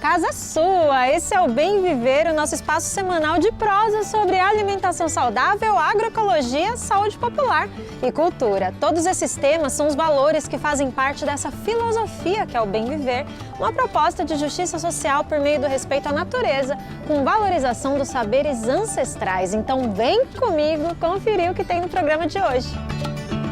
casa é sua! Esse é o Bem Viver, o nosso espaço semanal de prosa sobre alimentação saudável, agroecologia, saúde popular e cultura. Todos esses temas são os valores que fazem parte dessa filosofia que é o Bem Viver, uma proposta de justiça social por meio do respeito à natureza, com valorização dos saberes ancestrais. Então vem comigo conferir o que tem no programa de hoje.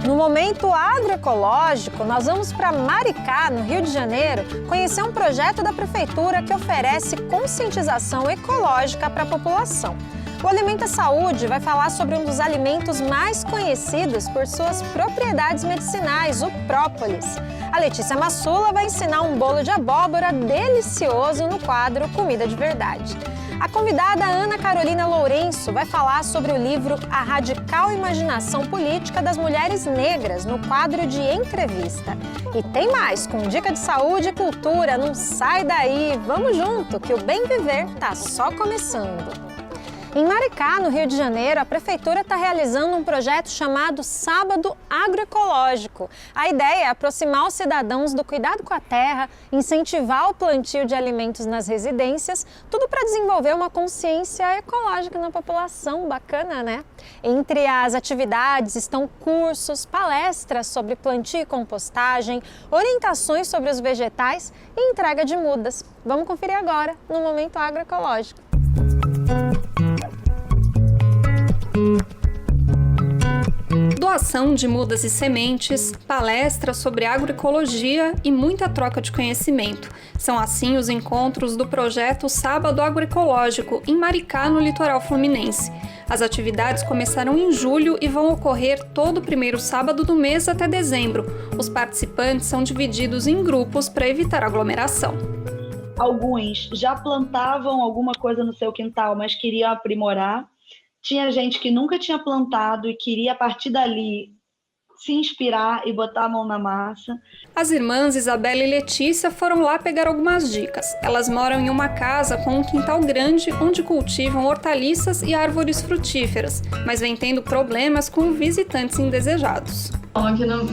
No Momento Agroecológico, nós vamos para Maricá, no Rio de Janeiro, conhecer um projeto da Prefeitura que oferece conscientização ecológica para a população. O Alimenta Saúde vai falar sobre um dos alimentos mais conhecidos por suas propriedades medicinais, o própolis. A Letícia Massula vai ensinar um bolo de abóbora delicioso no quadro Comida de Verdade. A convidada Ana Carolina Lourenço vai falar sobre o livro A Radical Imaginação Política das Mulheres Negras, no quadro de entrevista. E tem mais, com dica de saúde e cultura, não sai daí, vamos junto, que o Bem Viver tá só começando. Em Maricá, no Rio de Janeiro, a Prefeitura está realizando um projeto chamado Sábado Agroecológico. A ideia é aproximar os cidadãos do cuidado com a terra, incentivar o plantio de alimentos nas residências, tudo para desenvolver uma consciência ecológica na população. Bacana, né? Entre as atividades estão cursos, palestras sobre plantio e compostagem, orientações sobre os vegetais e entrega de mudas. Vamos conferir agora no Momento Agroecológico. Doação de mudas e sementes, palestras sobre agroecologia e muita troca de conhecimento. São assim os encontros do projeto Sábado Agroecológico, em Maricá, no litoral fluminense. As atividades começaram em julho e vão ocorrer todo o primeiro sábado do mês até dezembro. Os participantes são divididos em grupos para evitar aglomeração. Alguns já plantavam alguma coisa no seu quintal, mas queriam aprimorar. Tinha gente que nunca tinha plantado e queria, a partir dali, se inspirar e botar a mão na massa. As irmãs Isabela e Letícia foram lá pegar algumas dicas. Elas moram em uma casa com um quintal grande onde cultivam hortaliças e árvores frutíferas, mas vem tendo problemas com visitantes indesejados. Aqui no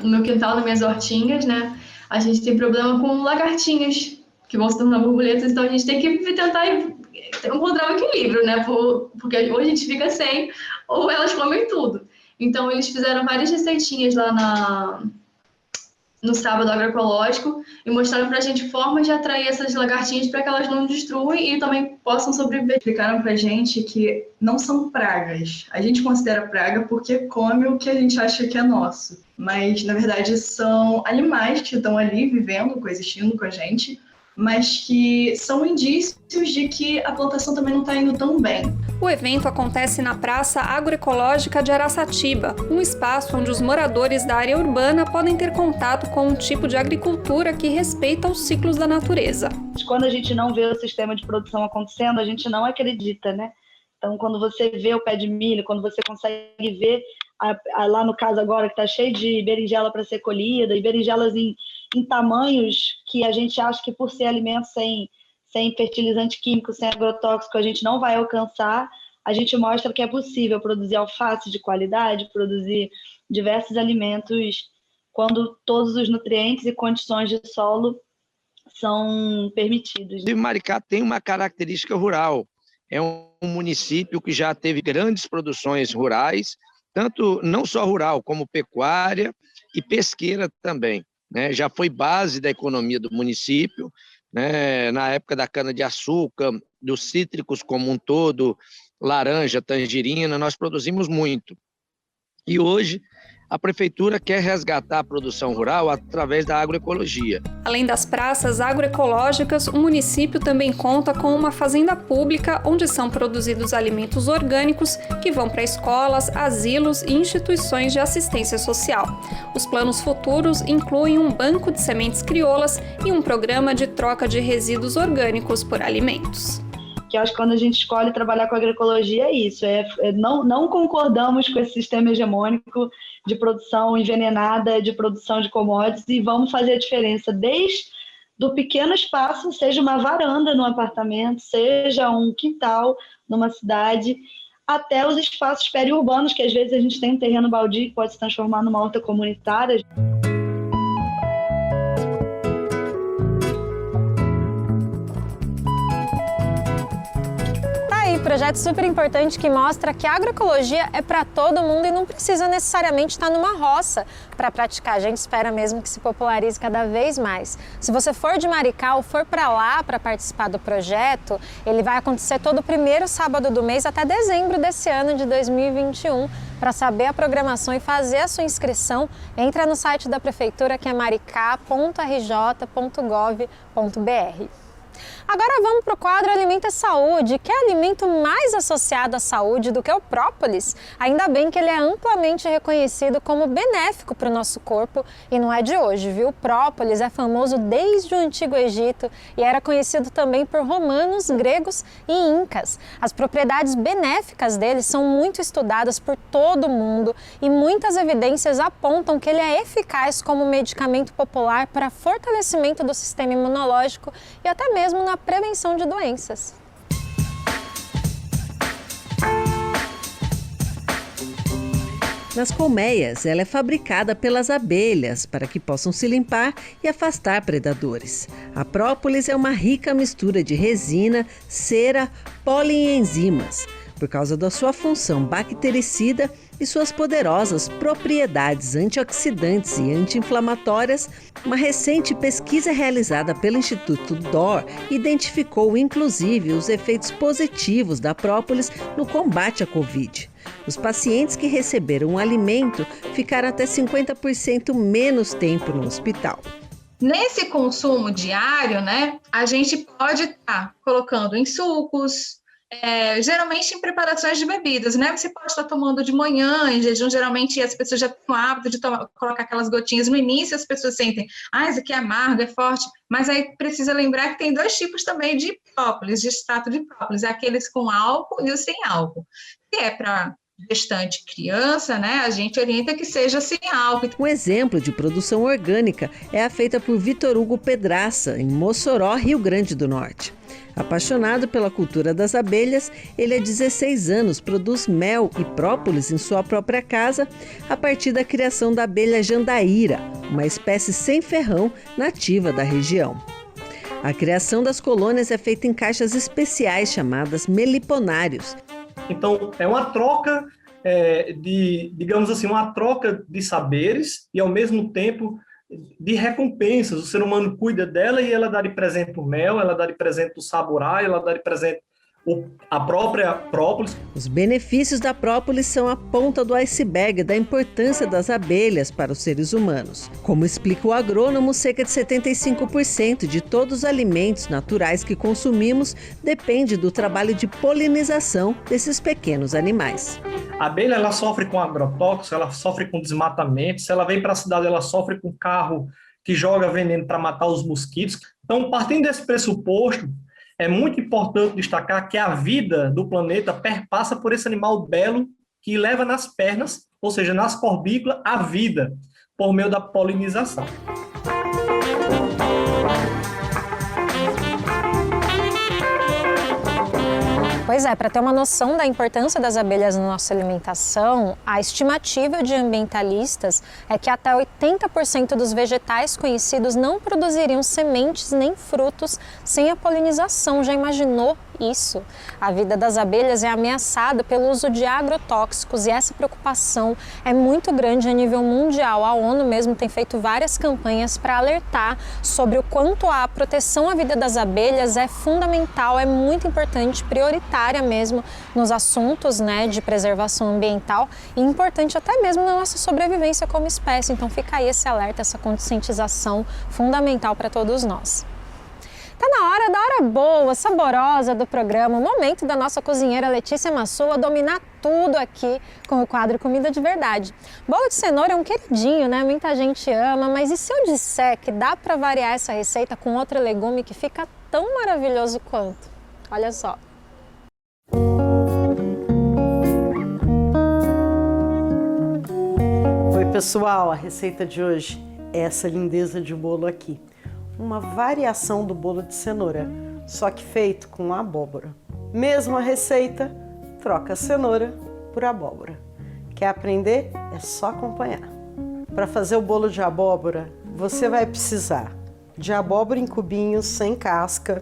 meu quintal, nas minhas hortinhas, né, a gente tem problema com lagartinhas, que vão se tornar borboletas, então a gente tem que tentar encontrar um equilíbrio, né? Porque ou a gente fica sem, ou elas comem tudo. Então eles fizeram várias receitinhas lá no Sábado Agroecológico e mostraram pra gente formas de atrair essas lagartinhas para que elas não destruam e também possam sobreviver. Explicaram pra gente que não são pragas. A gente considera praga porque come o que a gente acha que é nosso. Mas, na verdade, são animais que estão ali vivendo, coexistindo com a gente, mas que são indícios de que a plantação também não está indo tão bem. O evento acontece na Praça Agroecológica de Araçatiba, um espaço onde os moradores da área urbana podem ter contato com um tipo de agricultura que respeita os ciclos da natureza. Quando a gente não vê o sistema de produção acontecendo, a gente não acredita, né? Então, quando você vê o pé de milho, quando você consegue ver, lá no caso agora que está cheio de berinjela para ser colhida, e berinjelas em tamanhos que a gente acha que por ser alimento sem fertilizante químico, sem agrotóxico, a gente não vai alcançar, a gente mostra que é possível produzir alface de qualidade, produzir diversos alimentos quando todos os nutrientes e condições de solo são permitidos. E Maricá tem uma característica rural. É um município que já teve grandes produções rurais, tanto não só rural, como pecuária e pesqueira também, né? Já foi base da economia do município, né? Na época da cana-de-açúcar, dos cítricos como um todo, laranja, tangerina, nós produzimos muito. E hoje a Prefeitura quer resgatar a produção rural através da agroecologia. Além das praças agroecológicas, o município também conta com uma fazenda pública onde são produzidos alimentos orgânicos que vão para escolas, asilos e instituições de assistência social. Os planos futuros incluem um banco de sementes crioulas e um programa de troca de resíduos orgânicos por alimentos. Que eu acho que quando a gente escolhe trabalhar com agroecologia é isso, não concordamos com esse sistema hegemônico de produção envenenada, de produção de commodities, e vamos fazer a diferença desde do pequeno espaço, seja uma varanda num apartamento, seja um quintal numa cidade, até os espaços periurbanos, que às vezes a gente tem um terreno baldio que pode se transformar numa horta comunitária. projeto super importante que mostra que a agroecologia é para todo mundo e não precisa necessariamente estar numa roça para praticar. A gente espera mesmo que se popularize cada vez mais. Se você for de Maricá ou for para lá para participar do projeto, ele vai acontecer todo o primeiro sábado do mês até dezembro desse ano de 2021. Para saber a programação e fazer a sua inscrição, entra no site da Prefeitura, que é maricá.rj.gov.br. Agora vamos para o quadro Alimenta Saúde. Que alimento mais associado à saúde do que o própolis? Ainda bem que ele é amplamente reconhecido como benéfico para o nosso corpo e não é de hoje, viu? O própolis é famoso desde o Antigo Egito e era conhecido também por romanos, gregos e incas. As propriedades benéficas dele são muito estudadas por todo mundo e muitas evidências apontam que ele é eficaz como medicamento popular para fortalecimento do sistema imunológico e até mesmo na prevenção de doenças. Nas colmeias, ela é fabricada pelas abelhas para que possam se limpar e afastar predadores. A própolis é uma rica mistura de resina, cera, pólen e enzimas. Por causa da sua função bactericida e suas poderosas propriedades antioxidantes e anti-inflamatórias, uma recente pesquisa realizada pelo Instituto DOR identificou inclusive os efeitos positivos da própolis no combate à Covid. Os pacientes que receberam o alimento ficaram até 50% menos tempo no hospital. Nesse consumo diário, né, a gente pode estar colocando em sucos, geralmente em preparações de bebidas, né? Você pode estar tomando de manhã, em jejum, geralmente as pessoas já têm o hábito de colocar aquelas gotinhas no início, as pessoas sentem, isso aqui é amargo, é forte, mas aí precisa lembrar que tem dois tipos também de própolis, de extrato de própolis, aqueles com álcool e os sem álcool, que é para gestante criança, né? A gente orienta que seja sem álcool. Um exemplo de produção orgânica é a feita por Vitor Hugo Pedraça, em Mossoró, Rio Grande do Norte. Apaixonado pela cultura das abelhas, ele há 16 anos produz mel e própolis em sua própria casa a partir da criação da abelha jandaíra, uma espécie sem ferrão nativa da região. A criação das colônias é feita em caixas especiais chamadas meliponários. Então, é uma troca digamos assim, uma troca de saberes e, ao mesmo tempo, de recompensas. O ser humano cuida dela e ela dá de presente o mel, ela dá de presente o saburá, ela dá de presente a própria própolis. Os benefícios da própolis são a ponta do iceberg da importância das abelhas para os seres humanos. Como explica o agrônomo, cerca de 75% de todos os alimentos naturais que consumimos depende do trabalho de polinização desses pequenos animais. A abelha, ela sofre com agrotóxicos, ela sofre com desmatamento. Se ela vem para a cidade, ela sofre com carro que joga veneno para matar os mosquitos. Então, partindo desse pressuposto, é muito importante destacar que a vida do planeta perpassa por esse animal belo que leva nas pernas, ou seja, nas corbículas, a vida, por meio da polinização. Pois é, para ter uma noção da importância das abelhas na nossa alimentação, a estimativa de ambientalistas é que até 80% dos vegetais conhecidos não produziriam sementes nem frutos sem a polinização. Já imaginou isso? A vida das abelhas é ameaçada pelo uso de agrotóxicos e essa preocupação é muito grande a nível mundial. A ONU mesmo tem feito várias campanhas para alertar sobre o quanto a proteção à vida das abelhas é fundamental, é muito importante, prioritária mesmo nos assuntos, né, de preservação ambiental e importante até mesmo na nossa sobrevivência como espécie. Então fica aí esse alerta, essa conscientização fundamental para todos nós. Tá na hora da hora boa, saborosa do programa, o momento da nossa cozinheira Letícia Massula dominar tudo aqui com o quadro Comida de Verdade. Bolo de cenoura é um queridinho, né? Muita gente ama, mas e se eu disser que dá para variar essa receita com outro legume que fica tão maravilhoso quanto? Olha só. Oi pessoal, a receita de hoje é essa lindeza de bolo aqui. Uma variação do bolo de cenoura, só que feito com abóbora. Mesma receita, troca a cenoura por abóbora. Quer aprender? É só acompanhar. Para fazer o bolo de abóbora, você vai precisar de abóbora em cubinhos sem casca,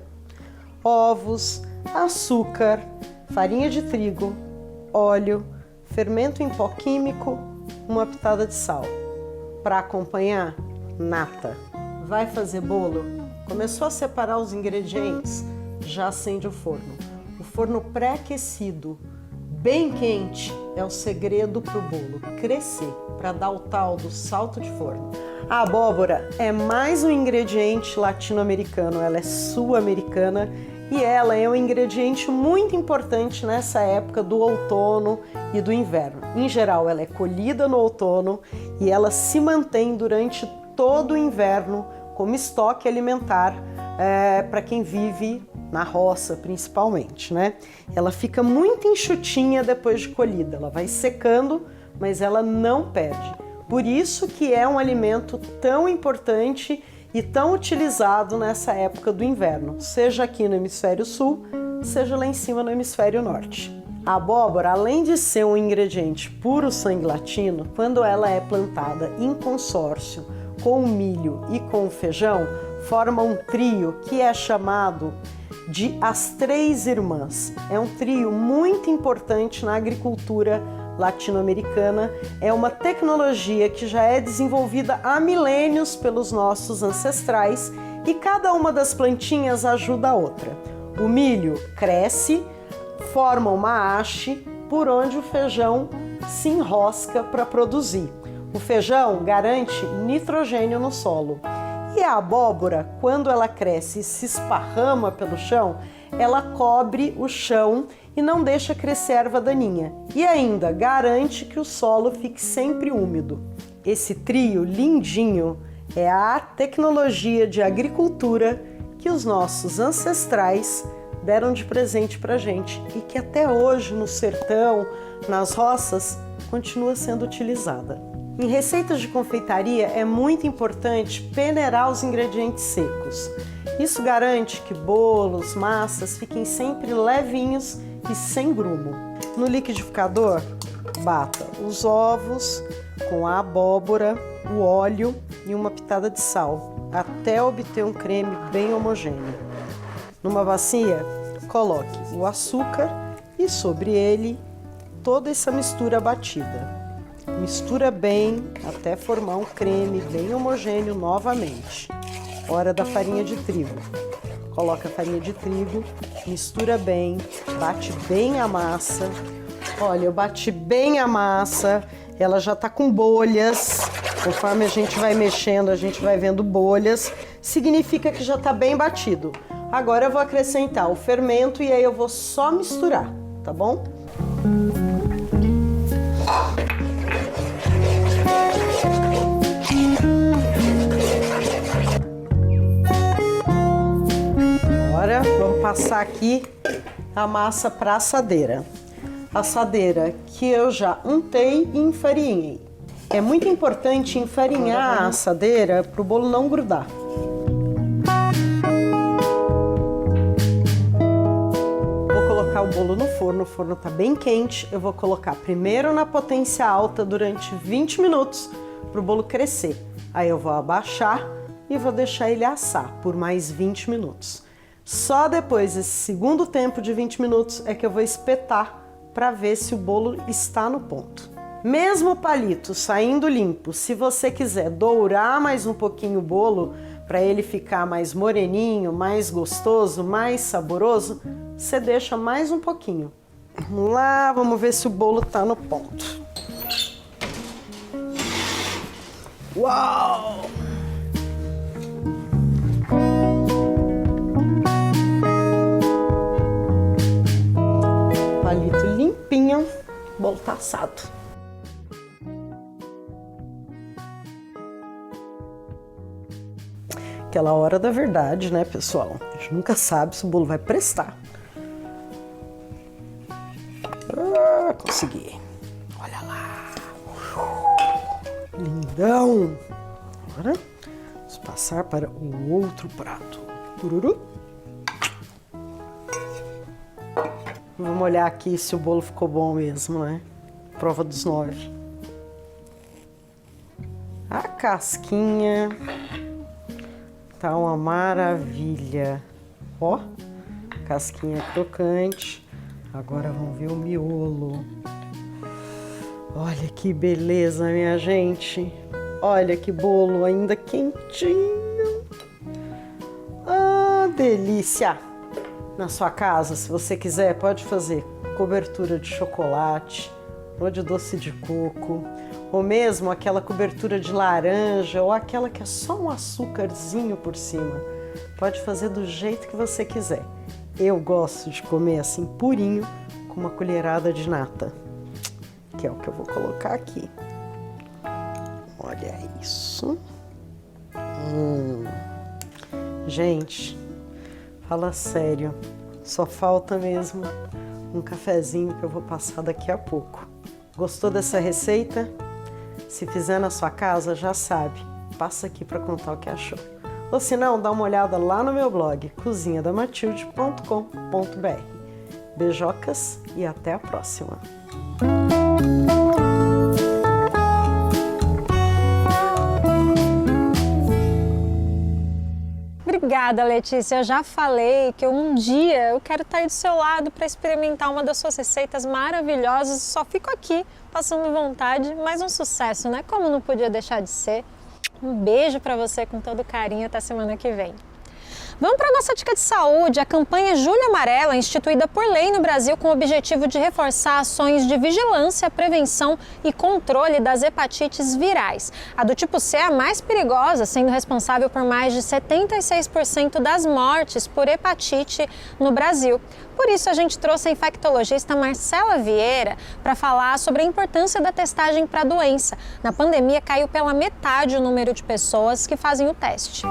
ovos, açúcar, farinha de trigo, óleo, fermento em pó químico, uma pitada de sal. Para acompanhar, nata. Vai fazer bolo? Começou a separar os ingredientes? Já acende o forno. O forno pré-aquecido, bem quente, é o segredo para o bolo crescer, para dar o tal do salto de forno. A abóbora é mais um ingrediente latino-americano, ela é sul-americana e ela é um ingrediente muito importante nessa época do outono e do inverno. Em geral, ela é colhida no outono e ela se mantém durante todo o inverno como estoque alimentar para quem vive na roça, principalmente, né? Ela fica muito enxutinha depois de colhida, ela vai secando, mas ela não perde. Por isso que é um alimento tão importante e tão utilizado nessa época do inverno, seja aqui no hemisfério sul, seja lá em cima no hemisfério norte. A abóbora, além de ser um ingrediente puro sangue latino, quando ela é plantada em consórcio com o milho e com o feijão, forma um trio que é chamado de As Três Irmãs. É um trio muito importante na agricultura latino-americana, é uma tecnologia que já é desenvolvida há milênios pelos nossos ancestrais e cada uma das plantinhas ajuda a outra. O milho cresce, forma uma haste por onde o feijão se enrosca para produzir. O feijão garante nitrogênio no solo. E a abóbora, quando ela cresce e se esparrama pelo chão, ela cobre o chão e não deixa crescer erva daninha. E ainda garante que o solo fique sempre úmido. Esse trio lindinho é a tecnologia de agricultura que os nossos ancestrais deram de presente pra gente e que até hoje no sertão, nas roças, continua sendo utilizada. Em receitas de confeitaria é muito importante peneirar os ingredientes secos. Isso garante que bolos, massas fiquem sempre levinhos e sem grumo. No liquidificador, bata os ovos com a abóbora, o óleo e uma pitada de sal, até obter um creme bem homogêneo. Numa bacia, coloque o açúcar e sobre ele toda essa mistura batida. Mistura bem até formar um creme bem homogêneo novamente. Hora da farinha de trigo. Coloca a farinha de trigo, mistura bem, bate bem a massa. Olha, eu bati bem a massa, ela já tá com bolhas. Conforme a gente vai mexendo, a gente vai vendo bolhas. Significa que já tá bem batido. Agora eu vou acrescentar o fermento e aí eu vou só misturar, tá bom? Agora vamos passar aqui a massa para a assadeira. Assadeira que eu já untei e enfarinhei. É muito importante enfarinhar a assadeira para o bolo não grudar. Vou colocar o bolo no forno está bem quente. Eu vou colocar primeiro na potência alta durante 20 minutos para o bolo crescer. Aí eu vou abaixar e vou deixar ele assar por mais 20 minutos. Só depois desse segundo tempo de 20 minutos é que eu vou espetar para ver se o bolo está no ponto. Mesmo o palito saindo limpo, se você quiser dourar mais um pouquinho o bolo para ele ficar mais moreninho, mais gostoso, mais saboroso, você deixa mais um pouquinho. Vamos lá, vamos ver se o bolo está no ponto. Uau! Palito limpinho, o bolo tá assado. Aquela hora da verdade, né, pessoal? A gente nunca sabe se o bolo vai prestar. Ah, consegui. Olha lá. Lindão. Agora, vamos passar para o outro prato. Tururu. Vamos olhar aqui se o bolo ficou bom mesmo, né? Prova dos 9. A casquinha tá uma maravilha. Ó, casquinha crocante. Agora vamos ver o miolo. Olha que beleza, minha gente. Olha que bolo ainda quentinho. Ah, delícia! Na sua casa, se você quiser, pode fazer cobertura de chocolate ou de doce de coco, ou mesmo aquela cobertura de laranja ou aquela que é só um açúcarzinho por cima. Pode fazer do jeito que você quiser. Eu gosto de comer assim purinho com uma colherada de nata, que é o que eu vou colocar aqui. Olha isso. Gente, fala sério, só falta mesmo um cafezinho que eu vou passar daqui a pouco. Gostou dessa receita? Se fizer na sua casa, já sabe, passa aqui para contar o que achou. Ou se não, dá uma olhada lá no meu blog, cozinhadamatilde.com.br. Beijocas e até a próxima! Obrigada, Letícia. Eu já falei que um dia eu quero estar aí do seu lado para experimentar uma das suas receitas maravilhosas. Só fico aqui passando vontade, mas um sucesso, né? Como não podia deixar de ser. Um beijo para você com todo carinho. Até semana que vem. Vamos para a nossa dica de saúde. A campanha Julho Amarelo é instituída por lei no Brasil com o objetivo de reforçar ações de vigilância, prevenção e controle das hepatites virais. A do tipo C é a mais perigosa, sendo responsável por mais de 76% das mortes por hepatite no Brasil. Por isso, a gente trouxe a infectologista Marcela Vieira para falar sobre a importância da testagem para a doença. Na pandemia, caiu pela metade o número de pessoas que fazem o teste.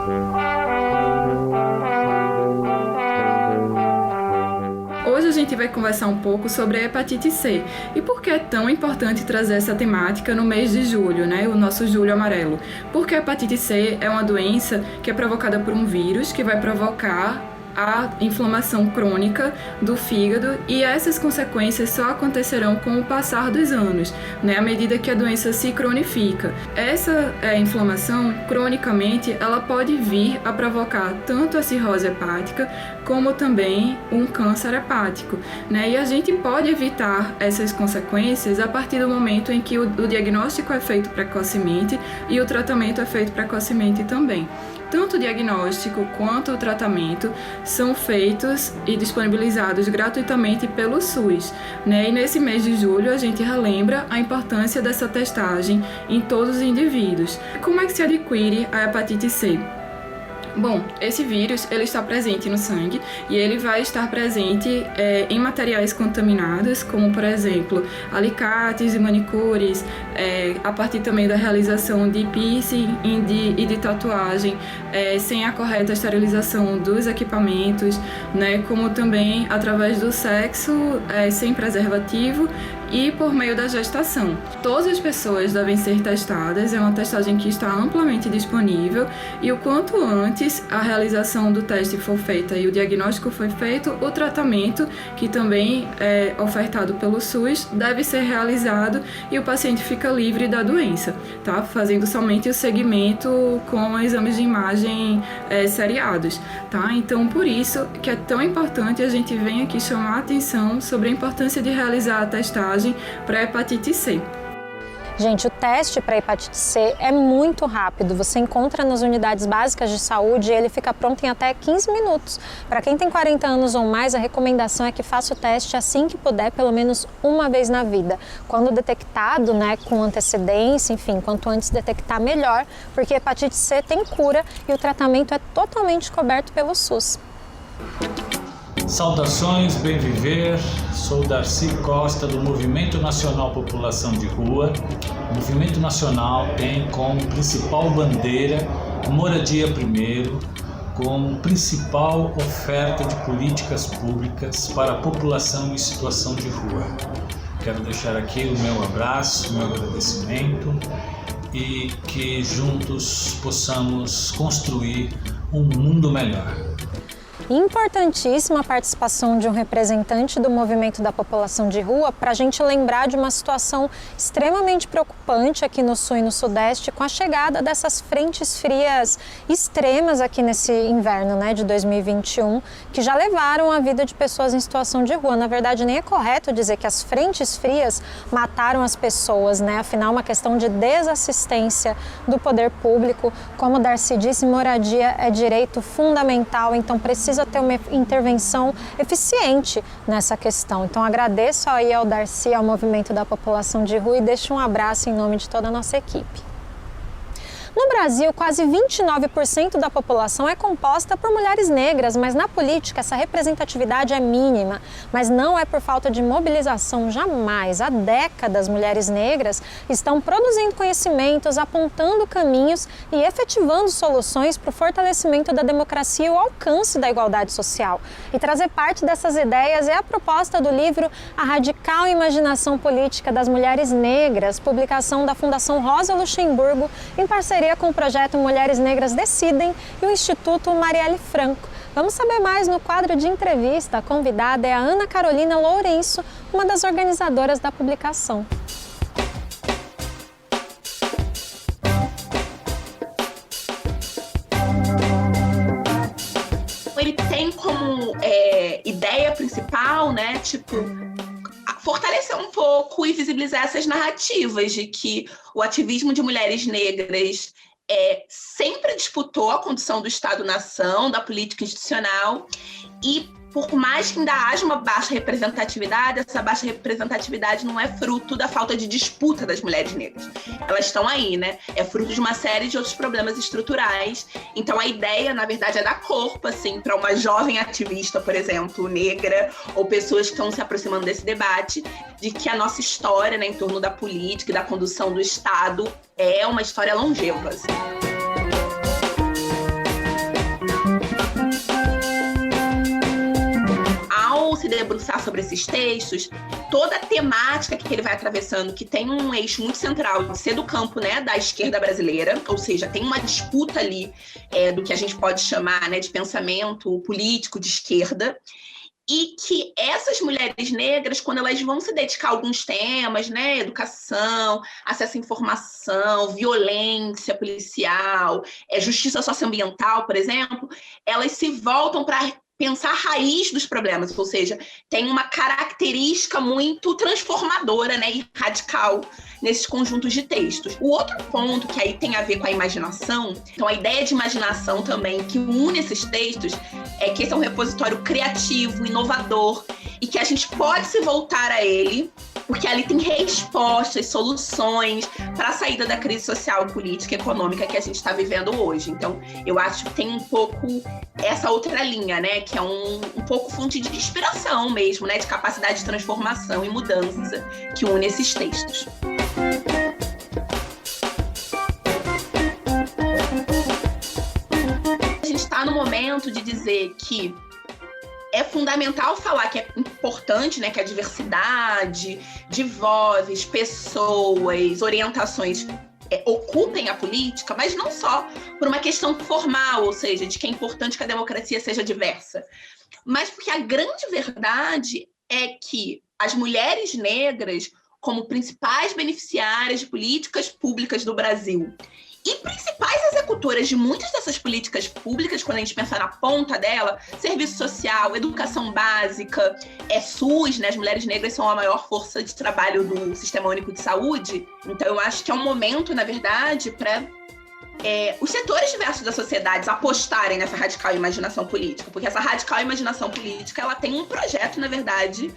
Hoje a gente vai conversar um pouco sobre a hepatite C e por que é tão importante trazer essa temática no mês de julho, né? O nosso Julho Amarelo. Porque a hepatite C é uma doença que é provocada por um vírus que vai provocar a inflamação crônica do fígado e essas consequências só acontecerão com o passar dos anos, né, à medida que a doença se cronifica. Essa inflamação, cronicamente, ela pode vir a provocar tanto a cirrose hepática como também um câncer hepático, né, e a gente pode evitar essas consequências a partir do momento em que o diagnóstico é feito precocemente e o tratamento é feito precocemente também. Tanto o diagnóstico quanto o tratamento são feitos e disponibilizados gratuitamente pelo SUS, né? E nesse mês de julho a gente relembra a importância dessa testagem em todos os indivíduos. Como é que se adquire a hepatite C? Bom, esse vírus ele está presente no sangue e ele vai estar presente em materiais contaminados, como por exemplo alicates e manicures, a partir também da realização de piercing e de tatuagem, sem a correta esterilização dos equipamentos, né, como também através do sexo sem preservativo e por meio da gestação. Todas as pessoas devem ser testadas, é uma testagem que está amplamente disponível e o quanto antes a realização do teste for feita e o diagnóstico foi feito, o tratamento, que também é ofertado pelo SUS, deve ser realizado e o paciente fica livre da doença, tá? Fazendo somente o segmento com exames de imagem seriados, tá? Então, por isso que é tão importante a gente vir aqui chamar a atenção sobre a importância de realizar a testagem para hepatite C. Gente, o teste para hepatite C é muito rápido. Você encontra nas unidades básicas de saúde e ele fica pronto em até 15 minutos. Para quem tem 40 anos ou mais, a recomendação é que faça o teste assim que puder, pelo menos uma vez na vida. Quando detectado, né, com antecedência, enfim, quanto antes detectar, melhor, porque hepatite C tem cura e o tratamento é totalmente coberto pelo SUS. Saudações, bem viver, sou Darcy Costa do Movimento Nacional População de Rua. O Movimento Nacional tem como principal bandeira moradia primeiro, como principal oferta de políticas públicas para a população em situação de rua. Quero deixar aqui o meu abraço, o meu agradecimento e que juntos possamos construir um mundo melhor. Importantíssima a participação de um representante do movimento da população de rua para a gente lembrar de uma situação extremamente preocupante aqui no sul e no sudeste com a chegada dessas frentes frias extremas aqui nesse inverno, né, de 2021, que já levaram a vida de pessoas em situação de rua. Na verdade, nem é correto dizer que as frentes frias mataram as pessoas, né? Afinal, uma questão de desassistência do poder público. Como o Darcy disse, moradia é direito fundamental, então precisa ter uma intervenção eficiente nessa questão. Então agradeço aí ao Darcy, ao movimento da população de rua e deixo um abraço em nome de toda a nossa equipe. No Brasil, quase 29% da população é composta por mulheres negras, mas na política essa representatividade é mínima. Mas não é por falta de mobilização, jamais. Há décadas, mulheres negras estão produzindo conhecimentos, apontando caminhos e efetivando soluções para o fortalecimento da democracia e o alcance da igualdade social. E trazer parte dessas ideias é a proposta do livro A Radical Imaginação Política das Mulheres Negras, publicação da Fundação Rosa Luxemburgo, em parceria com o projeto Mulheres Negras Decidem e o Instituto Marielle Franco. Vamos saber mais no quadro de entrevista. A convidada é a Ana Carolina Lourenço, uma das organizadoras da publicação. Ele tem como ideia principal, né, fortalecer um pouco e visibilizar essas narrativas de que o ativismo de mulheres negras sempre disputou a condição do Estado-nação, da política institucional, e por mais que ainda haja uma baixa representatividade, essa baixa representatividade não é fruto da falta de disputa das mulheres negras. Elas estão aí, né? É fruto de uma série de outros problemas estruturais. Então a ideia, na verdade, é dar corpo, assim, para uma jovem ativista, por exemplo, negra, ou pessoas que estão se aproximando desse debate, de que a nossa história, né, em torno da política e da condução do Estado é uma história longeva, assim. Se debruçar sobre esses textos, toda a temática que ele vai atravessando, que tem um eixo muito central de ser do campo, né, da esquerda brasileira, ou seja, tem uma disputa ali do que a gente pode chamar, né, de pensamento político de esquerda, e que essas mulheres negras, quando elas vão se dedicar a alguns temas, né, educação, acesso à informação, violência policial, justiça socioambiental, por exemplo, elas se voltam para pensar a raiz dos problemas, ou seja, tem uma característica muito transformadora, né, e radical nesses conjuntos de textos. O outro ponto que aí tem a ver com a imaginação, então a ideia de imaginação também que une esses textos é que esse é um repositório criativo, inovador, e que a gente pode se voltar a ele, porque ali tem respostas, soluções para a saída da crise social, política e econômica que a gente está vivendo hoje. Então, eu acho que tem um pouco essa outra linha, né, que é um pouco fonte de inspiração mesmo, né, de capacidade de transformação e mudança que une esses textos. A gente está no momento de dizer que é fundamental falar que é importante, né, que a diversidade de vozes, pessoas, orientações ocupem a política, mas não só por uma questão formal, ou seja, de que é importante que a democracia seja diversa, mas porque a grande verdade é que as mulheres negras, como principais beneficiárias de políticas públicas do Brasil, e principais executoras de muitas dessas políticas públicas, quando a gente pensa na ponta dela, serviço social, educação básica, SUS, né? As mulheres negras são a maior força de trabalho do Sistema Único de Saúde. Então, eu acho que é um momento, na verdade, para os setores diversos da sociedade apostarem nessa radical imaginação política, porque essa radical imaginação política, ela tem um projeto, na verdade,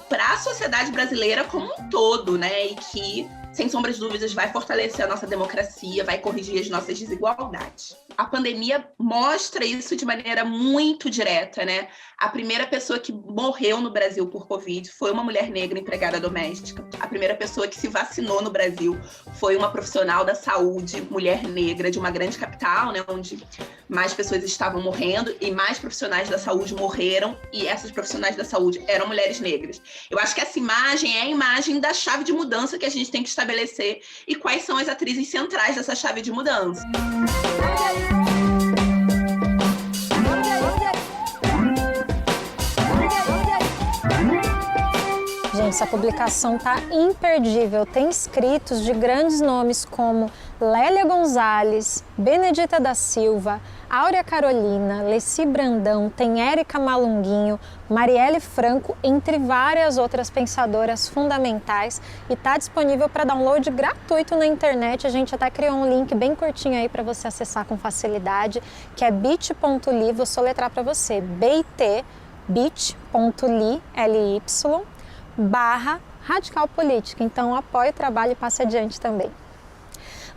para a sociedade brasileira como um todo, né? E que, sem sombra de dúvidas, vai fortalecer a nossa democracia, vai corrigir as nossas desigualdades. A pandemia mostra isso de maneira muito direta, né? A primeira pessoa que morreu no Brasil por Covid foi uma mulher negra empregada doméstica. A primeira pessoa que se vacinou no Brasil foi uma profissional da saúde, mulher negra, de uma grande capital, né? Onde mais pessoas estavam morrendo e mais profissionais da saúde morreram, e essas profissionais da saúde eram mulheres negras. Eu acho que essa imagem é a imagem da chave de mudança que a gente tem que estabelecer e quais são as atrizes centrais dessa chave de mudança. essa publicação tá imperdível. Tem escritos de grandes nomes como Lélia Gonzalez, Benedita da Silva, Áurea Carolina, Leci Brandão, tem Érica Malunguinho, Marielle Franco, entre várias outras pensadoras fundamentais, e está disponível para download gratuito na internet. A gente até criou um link bem curtinho aí para você acessar com facilidade, que é bit.ly, vou soletrar para você, bit.ly, /Radical Política. Então apoie o trabalho e passe adiante também.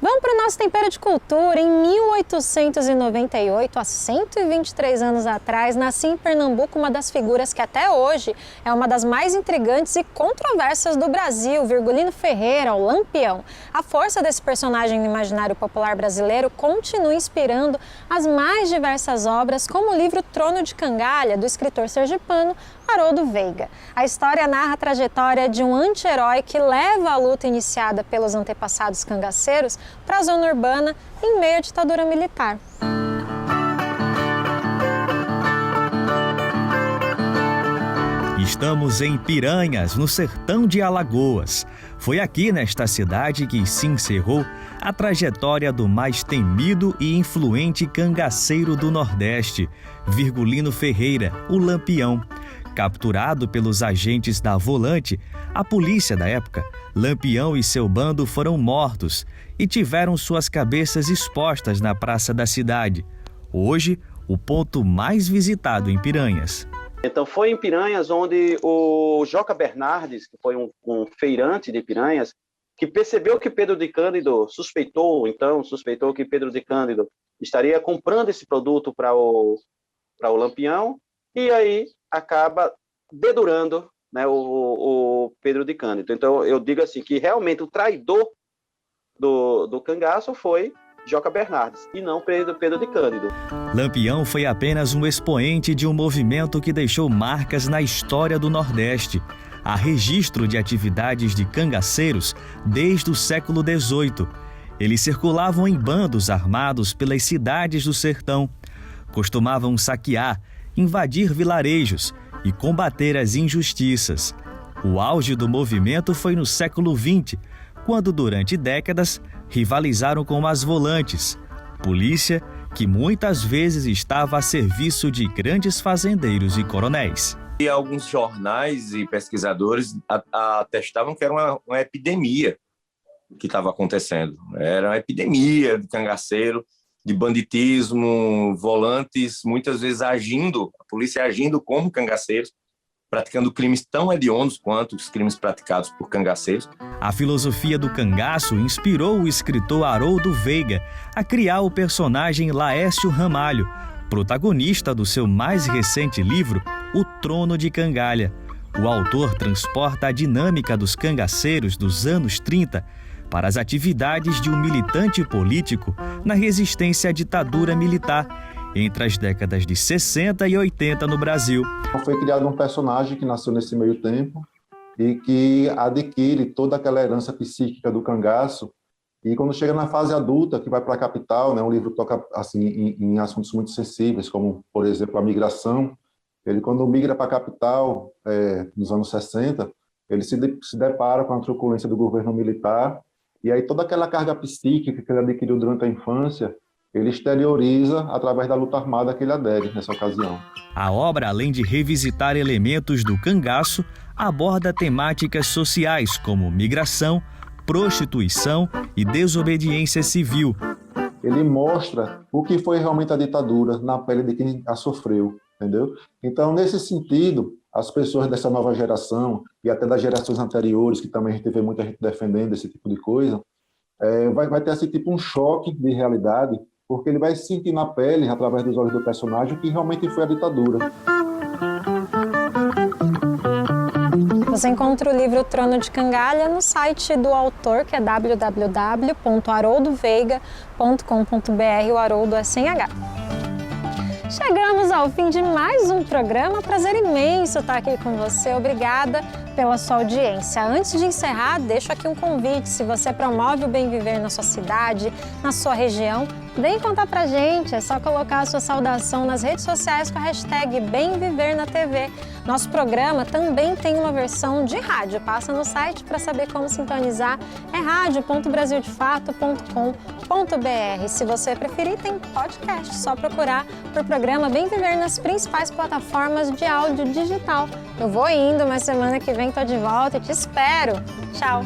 Vamos para o nosso tempero de cultura. Em 1898, há 123 anos atrás, nascia em Pernambuco uma das figuras que até hoje é uma das mais intrigantes e controversas do Brasil, Virgulino Ferreira, o Lampião. A força desse personagem no imaginário popular brasileiro continua inspirando as mais diversas obras, como o livro Trono de Cangalha, do escritor sergipano Haroldo Veiga. A história narra a trajetória de um anti-herói que leva a luta iniciada pelos antepassados cangaceiros para a zona urbana em meio à ditadura militar. Estamos em Piranhas, no sertão de Alagoas. Foi aqui nesta cidade que se encerrou a trajetória do mais temido e influente cangaceiro do Nordeste, Virgulino Ferreira, o Lampião. Capturado pelos agentes da Volante, a polícia da época, Lampião e seu bando foram mortos e tiveram suas cabeças expostas na praça da cidade. Hoje, o ponto mais visitado em Piranhas. Então foi em Piranhas onde o Joca Bernardes, que foi um feirante de Piranhas, que percebeu que Pedro de Cândido suspeitou que Pedro de Cândido estaria comprando esse produto para o Lampião, e aí acaba dedurando, né, o Pedro de Cândido. Então eu digo assim que realmente o traidor do cangaço foi Joca Bernardes e não Pedro de Cândido. Lampião foi apenas um expoente de um movimento que deixou marcas na história do Nordeste. Há registro de atividades de cangaceiros desde o século XVIII. Eles circulavam em bandos armados pelas cidades do sertão. Costumavam saquear, invadir vilarejos e combater as injustiças. O auge do movimento foi no século XX, quando durante décadas rivalizaram com as volantes, polícia que muitas vezes estava a serviço de grandes fazendeiros e coronéis. E alguns jornais e pesquisadores atestavam que era uma epidemia que estava acontecendo. Era uma epidemia de cangaceiro, de banditismo, volantes, muitas vezes a polícia agindo como cangaceiros, praticando crimes tão hediondos quanto os crimes praticados por cangaceiros. A filosofia do cangaço inspirou o escritor Haroldo Veiga a criar o personagem Laércio Ramalho, protagonista do seu mais recente livro, O Trono de Cangalha. O autor transporta a dinâmica dos cangaceiros dos anos 30 para as atividades de um militante político na resistência à ditadura militar entre as décadas de 60 e 80 no Brasil. Foi criado um personagem que nasceu nesse meio tempo e que adquire toda aquela herança psíquica do cangaço, e quando chega na fase adulta, que vai para a capital, né, o livro toca assim, em assuntos muito sensíveis, como, por exemplo, a migração. Ele, quando migra para a capital, nos anos 60, ele se depara com a truculência do governo militar, e aí toda aquela carga psíquica que ele adquiriu durante a infância, ele exterioriza através da luta armada que ele adere nessa ocasião. A obra, além de revisitar elementos do cangaço, aborda temáticas sociais como migração, prostituição e desobediência civil. Ele mostra o que foi realmente a ditadura na pele de quem a sofreu, entendeu? Então, nesse sentido, as pessoas dessa nova geração e até das gerações anteriores, que também a gente vê muita gente defendendo esse tipo de coisa, vai ter esse tipo um choque de realidade, porque ele vai sentir na pele, através dos olhos do personagem, o que realmente foi a ditadura. Você encontra o livro Trono de Cangalha no site do autor, que é www.haroldoveiga.com.br, o Haroldo é sem H. Chegamos ao fim de mais um programa, prazer imenso estar aqui com você, obrigada pela sua audiência. Antes de encerrar, deixo aqui um convite. Se você promove o bem viver na sua cidade, na sua região, vem contar pra gente. É só colocar a sua saudação nas redes sociais com a hashtag Bem Viver na TV. Nosso programa também tem uma versão de rádio. Passa no site para saber como sintonizar. É radio.brasildefato.com.br. Se você preferir, tem podcast. Só procurar por programa Bem Viver nas principais plataformas de áudio digital. Eu vou indo, mas semana que vem tô de volta e te espero. Tchau!